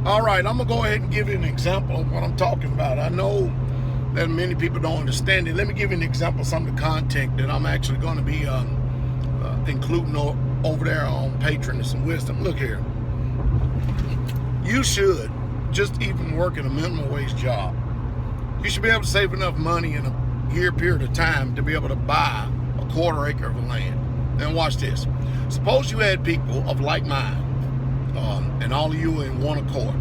All right, I'm going to go ahead and give you an example of what I'm talking about. I know that many people don't understand it. Let me give you an example of some of the content that I'm actually going to be including over there on Patroness and Wisdom. Look here. You should just even work in a minimum wage job. You should be able to save enough money in a year period of time to be able to buy a 1/4 acre of land. Now watch this. Suppose you had people of like mind, and all of you are in one accord,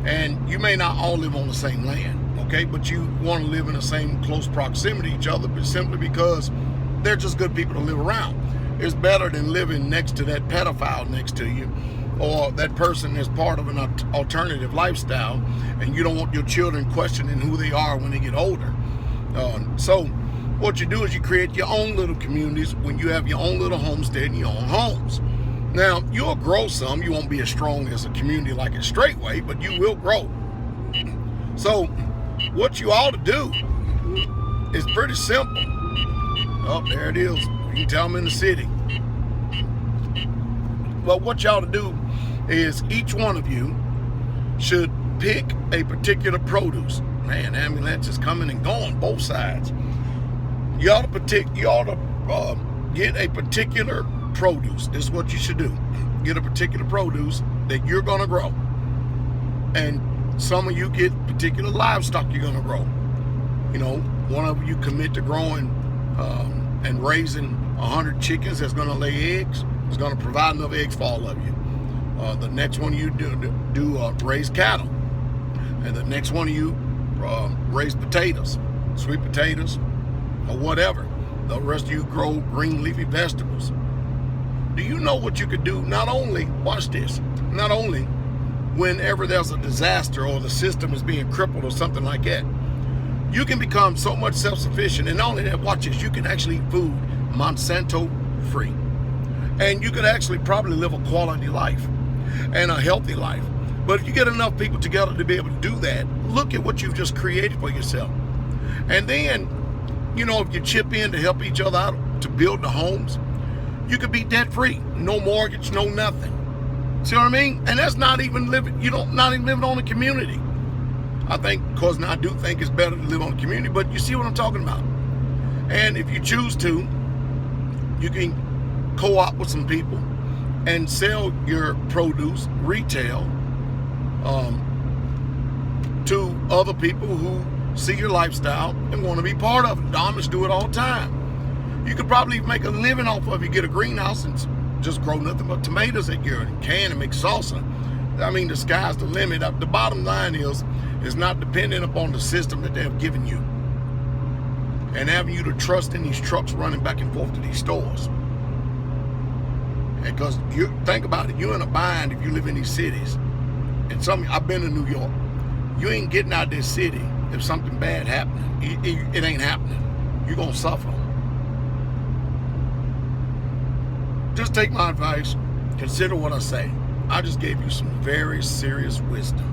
and you may not all live on the same land, okay, but you want to live in the same close proximity to each other, but simply because they're just good people to live around. It's better than living next to that pedophile next to you, or that person is part of an alternative lifestyle, and you don't want your children questioning who they are when they get older. So what you do is you create your own little communities when you have your own little homestead and your own homes. Now, you'll grow some. You won't be as strong as a community like a Straightway, but you will grow. So what you ought to do is pretty simple. Oh, there it is. You can tell them in the city. But what you ought to do is each one of you should pick a particular produce. Man, ambulance is coming and going both sides. You ought to get a particular produce. This is what you should do. Get a particular produce that you're going to grow. And some of you get particular livestock you're going to grow. You know, one of you commit to growing and raising 100 chickens that's going to lay eggs. It's going to provide enough eggs for all of you. The next one you do raise cattle. And the next one of you raise potatoes, sweet potatoes, or whatever. The rest of you grow green leafy vegetables. Do you know what you could do? Not only, watch this, not only whenever there's a disaster or the system is being crippled or something like that, you can become so much self-sufficient. And not only that, watch this, you can actually eat food Monsanto free. And you could actually probably live a quality life and a healthy life. But if you get enough people together to be able to do that, look at what you've just created for yourself. And then, you know, if you chip in to help each other out to build the homes, you could be debt free, no mortgage, no nothing. See what I mean? And that's not even living, not even living on a community. I think, because I do think it's better to live on a community, but you see what I'm talking about. And if you choose to, you can co-op with some people and sell your produce retail to other people who see your lifestyle and want to be part of it. The Amish do it all the time. You could probably make a living off of it. You get a greenhouse and just grow nothing but tomatoes that year and can and make salsa. I mean, the sky's the limit. The bottom line is not dependent upon the system that they have given you and having you to trust in these trucks running back and forth to these stores. Because you think about it, you're in a bind if you live in these cities. And I've been to New York. You ain't getting out of this city if something bad happening. It ain't happening. You're gonna suffer. Just take my advice. Consider what I say. I just gave you some very serious wisdom.